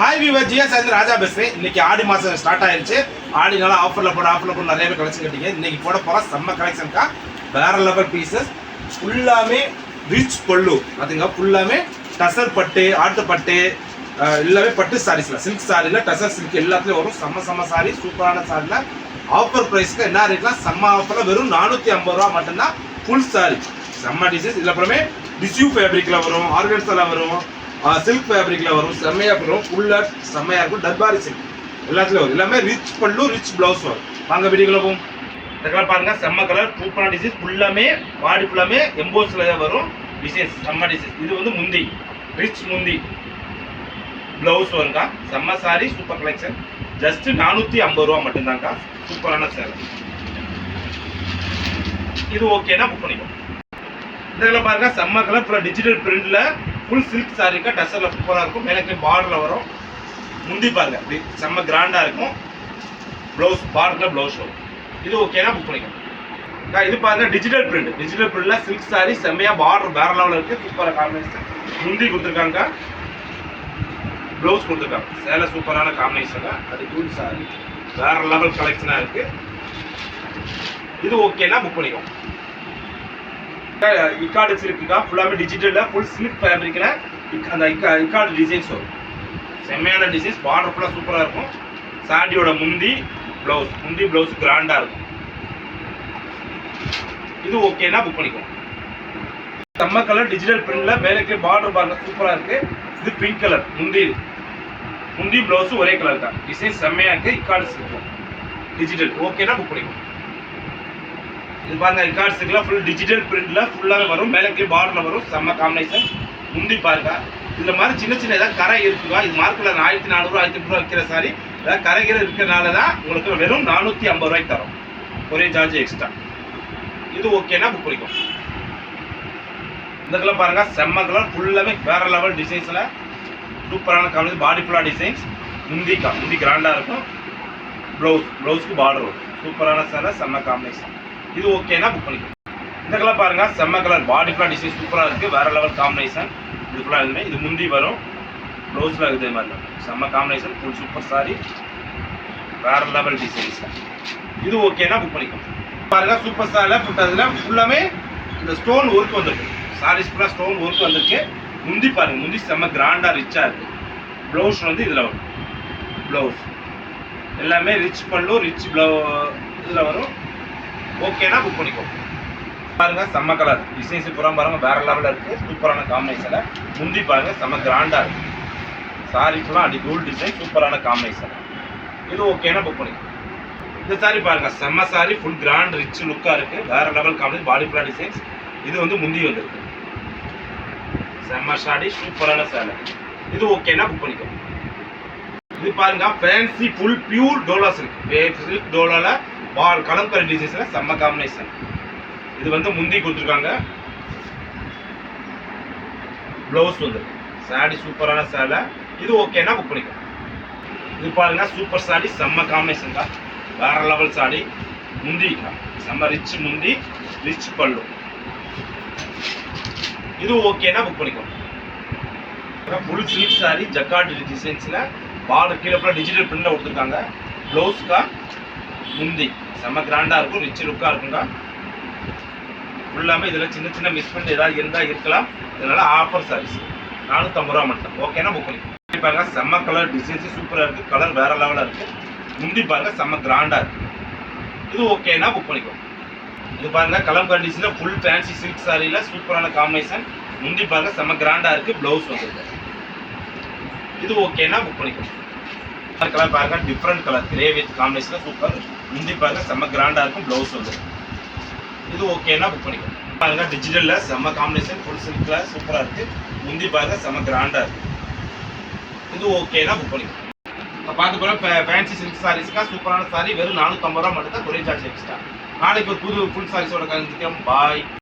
Hi viewer, GS அந்த ராஜா பேசுகிறேன். இன்னைக்கு ஆடி மாதம் ஸ்டார்ட் ஆயிடுச்சு. ஆடினால ஆஃபரில் போட நிறைய பேர் கலெக்ஷன் கட்டிங்க. இன்னைக்கு போட போகிற செம்ம கலெக்ஷன்க்கா. வேற லெவல் பீசஸ் ஃபுல்லாமே ரிச் பல்லு அதுங்க. ஃபுல்லாமே டசர் பட்டு, ஆட்டு பட்டு, எல்லாமே பட்டு சாரீஸில், சில்க் சாரியில் டசர் சில்க் எல்லாத்துலேயும் வரும். செம்ம சாரி, சூப்பரான சாரியில் ஆஃபர் ப்ரைஸ்க்கு என்ன ரேட்லாம் செம்ம ஆஃபரில் வெறும் 450 ரூபா மட்டும்தான். ஃபுல் சாரி செம்ம டிசைன்ஸ். இதில் அப்புறமே டிஷ்யூ ஃபேப்ரிக்கில் வரும், ஆர்கன்ஸில் வரும், சில்க் ஃபேப்ரிக்கில் வரும். செம்மையாக வரும், ஃபுல்லாக செம்மையாக இருக்கும். டர்பாரி சில்க் எல்லாத்துலேயும் வரும். எல்லாமே ரிச் பல்லு, ரிச் ப்ளவுஸ் வரும். வாங்க வீடியோக்குள்ள போகும். இந்த கலர் பாருங்க, செம்ம கலர், சூப்பரான டிசைன்ஸ். ஃபுல்லாமே பாடி ஃபுல்லாமே எம்போஸில் தான் வரும் டிசைன்ஸ். செம்ம டிசைன்ஸ். இது வந்து முந்தி, ரிச் முந்தி ப்ளவுஸ் வருங்கா. செம்ம சாரி, சூப்பர் கலெக்ஷன். ஜஸ்ட் 450 ரூபா மட்டும்தாங்க்கா. சூப்பரான சேலை. இது ஓகேனா புக் பண்ணிக்கோ. இந்த கலர் பாருங்க, செம்ம கலர், ஃபுல்லாக டிஜிட்டல் பிரிண்டில் ஃபுல் சில்க் சாரிக்கா. டசரில் சூப்பராக இருக்கும். மேலே பார்டரில் வரும். முந்தி பாருங்க, அப்படி செம்ம கிராண்டாக இருக்கும். ப்ளவுஸ் பார்டரில் ப்ளவுஸ் வரும். இது ஓகேனா புக் பண்ணிக்கணும். இது பாருங்க, டிஜிட்டல் பிரிண்டில் சில்க் சாரி. செம்மையாக பார்டர் வேற லெவலில் இருக்குது. சூப்பராக காம்பினேஷன். முந்தி கொடுத்துருக்காங்க, ப்ளவுஸ் கொடுத்துருக்காங்க. சேலை சூப்பரான காம்பினேஷனாக. அது ஃபுல் சாரி வேற லெவல் கலெக்ஷனாக இருக்குது. இது ஓகேனா புக் பண்ணிக்கோங்க. இக்கார்டு சில்க்குக்கா. ஃபுல்லாமே டிஜிட்டலில் ஃபுல் சில்க் ஃபேப்ரிக்கில் அந்த இக்கார்டு டிசைன்ஸ் வரும். செம்மையான டிசைன்ஸ். பார்டர் ஃபுல்லாக சூப்பராக இருக்கும். சாரியோட முந்தி ப்ளவுஸ் கிராண்டாக இருக்கும். இது ஓகேனா புக் பண்ணிக்கோங்க. செம்ம கலர், டிஜிட்டல் பிரிண்டில் மேலே பார்டர் பாருங்க, சூப்பராக இருக்குது. இது பிங்க் கலர். முந்தி ப்ளவுஸ் ஒரே கலர் தான். டிசைன் செம்மையாக இருக்குது. இக்கார்டு சில்க் டிஜிட்டல் ஓகேனா புக் பண்ணிக்கோங்க. இது பாருங்க, இக்கார்டு சில்க்ல ஃபுல் டிஜிட்டல் பிரிண்ட்ல ஃபுல்லாவே வரும். மேலே பார்டர்ல வரும். செம்ம காம்பினேஷன். முந்தி பாருங்க. இந்த மாதிரி சின்ன ஏதாவது கரை இருக்குங்க. இது மார்க்கெட்ல 1400 ரூபா 1500 ரூபா விற்கிற சாரி. ஏதாவது கரைகிற இருக்கிறனால தான் உங்களுக்கு வெறும் 450 ரூபாய்க்கு தரும். ஒரே சார்ஜ் எக்ஸ்ட்ரா. இது ஓகேனா புக் பண்ணிக்கோ. இந்த கலர் பாருங்க, செம்ம கலர், ஃபுல்லாவே வேற லெவல் டிசைன்ஸ்ல சூப்பரான காம்பினேஷன். பாடி ஃபுல்லா டிசைன்ஸ். முந்தி கிராண்டா இருக்கும். ப்ளவுஸ்க்கு பார்டர் வரும். சூப்பரான சேலை, செம்ம காம்பினேஷன். இது ஓகேனா புக் பண்ணிக்கோ. இந்த கலர் பாருங்க, செம்ம கலர், பாடி ஃபுல்லா டிசைன் சூப்பராக இருக்குது. வேற லெவல் காம்பினேஷன். இது ஃபுல்லாக இருக்குமே. இது முந்தி வரும். ப்ளவுஸில் இதே மாதிரி தான். செம்ம காம்பினேஷன். ஃபுல் சூப்பர் சாரி, வேற லெவல் டிசைன்ஸ். இது ஓகேனா புக் பண்ணிக்கோ. பாருங்க, சூப்பர் சாரியில் அதில் ஃபுல்லாமே இந்த ஸ்டோன் ஒர்க் வந்துருக்கு. சாரீஸ் ஃபுல்லாக ஸ்டோன் ஒர்க் வந்துருக்கு. முந்தி பாருங்க, முந்தி செம்ம கிராண்டாக ரிச்சாக இருக்குது. ப்ளவுஸ் வந்து இதில் வரும். ப்ளவுஸ் எல்லாமே ரிச் பல்லு, ரிச் இதில் வரும். ஓகேனா புக் பண்ணிக்கோ. பாருங்க, செம்ம கலர் டிசைன்ஸ் பூரா பாருங்க, வேற லெவலில் இருக்குது. சூப்பரான காம்பினேஷன். முந்தி பாருங்க, செம்ம கிராண்டாக இருக்குது. சாரி ஃபுல்லாக அடி கோல்டு டிசைன். சூப்பரான காம்பினேஷன். இது ஓகேனா புக் பண்ணிக்கோ. இந்த சாரி பாருங்க, செம்ம சாரி, ஃபுல் கிராண்ட் ரிச் லுக்காக இருக்குது. வேற லெவல் காம்பினேஷன். பாடி ஃபுல்லா டிசைன்ஸ். இது வந்து முந்தி வந்துருக்கு. செம்ம சாரி, சூப்பரான சேலை. இது ஓகேனா புக் பண்ணிக்கோ. இது பாருங்க, fancy full pure Dola silk டோலால கலம்கரி டிசைன்ஸ்ல செம்ம காம்பினேஷன். இது வந்து முந்தி கொடுத்துருக்காங்க. ப்ளவுஸ் வந்து சாரி சூப்பரான சேலை. இது ஓகேனா புக் பண்ணிக்கோ. இது பாருங்க, சூப்பர் சாரி, செம்ம காம்பினேஷன் தான். வேற லெவல் சாரி. முந்தி செம்ம ரிச் முந்தி, ரிச் பல்லு. இது ஓகேனா புக் பண்ணிக்கோ. ஃபுல் சில்க் சாரி, ஜக்கார்டு டிசைன்ஸ்ல பார்டர் கீழே ஃபுல்லாக டிஜிட்டல் பிரிண்ட்ல கொடுத்துருக்காங்க. ப்ளவுஸ்க்கா முந்தி செம்ம கிராண்டாக இருக்கும். ரிச் லுக்காக இருக்குங்க. ஃபுல்லாமே இதில் சின்ன மிஸ்பிரிண்ட் ஏதாவது இருந்தால் இருக்கலாம். இதனால ஆஃபர் சாரீஸ் 450 ரூபா மட்டும். ஓகேனா புக் பண்ணிக்கோ. பாருங்க, செம்ம கலர் டிசைன்ஸ் சூப்பராக இருக்குது. கலர் வேற லெவலாக இருக்குது. முந்தி பாருங்க, செம்ம கிராண்டாக இருக்குது. இது ஓகேனா புக் பண்ணிக்கோ. இது பாருங்க, கலம்கரி டிசைன்ல ஃபுல் ஃபேன்சி சில்க் சாரியில் சூப்பரான காம்பினேஷன். முந்தி பாருங்க, செம்ம கிராண்டாக இருக்குது. ப்ளவுஸ் வந்துருக்கு. இது ஓகேனா புக் பண்ணிக்கோ. கலர் பாருங்க, different colour grey with combination super. முந்தி பாருங்க, செம்ம கிராண்டா இருக்கும். ப்ளவுஸ் வந்து இது ஓகேனா புக் பண்ணிக்கோ. பாருங்க, டிஜிட்டல்ல செம்ம காம்பினேஷன், ஃபுல் சில்க்ல சூப்பரா இருக்கு. முந்தி பாருங்க, செம்ம கிராண்டா இருக்கு. இது ஓகேனா புக் பண்ணிக்கோ. பார்த்து போல ஃபேன்சி சில்க் சாரீஸ்க்கா. சூப்பரான சாரி. வெறும் 450 ரூபா மட்டும் தான். ஒரே சார்ஜ் எக்ஸ்ட்ரா. நாளைக்கு ஒரு புது ஃபுல் சாரீஸோட கலந்துக்கிறோம். பாய்.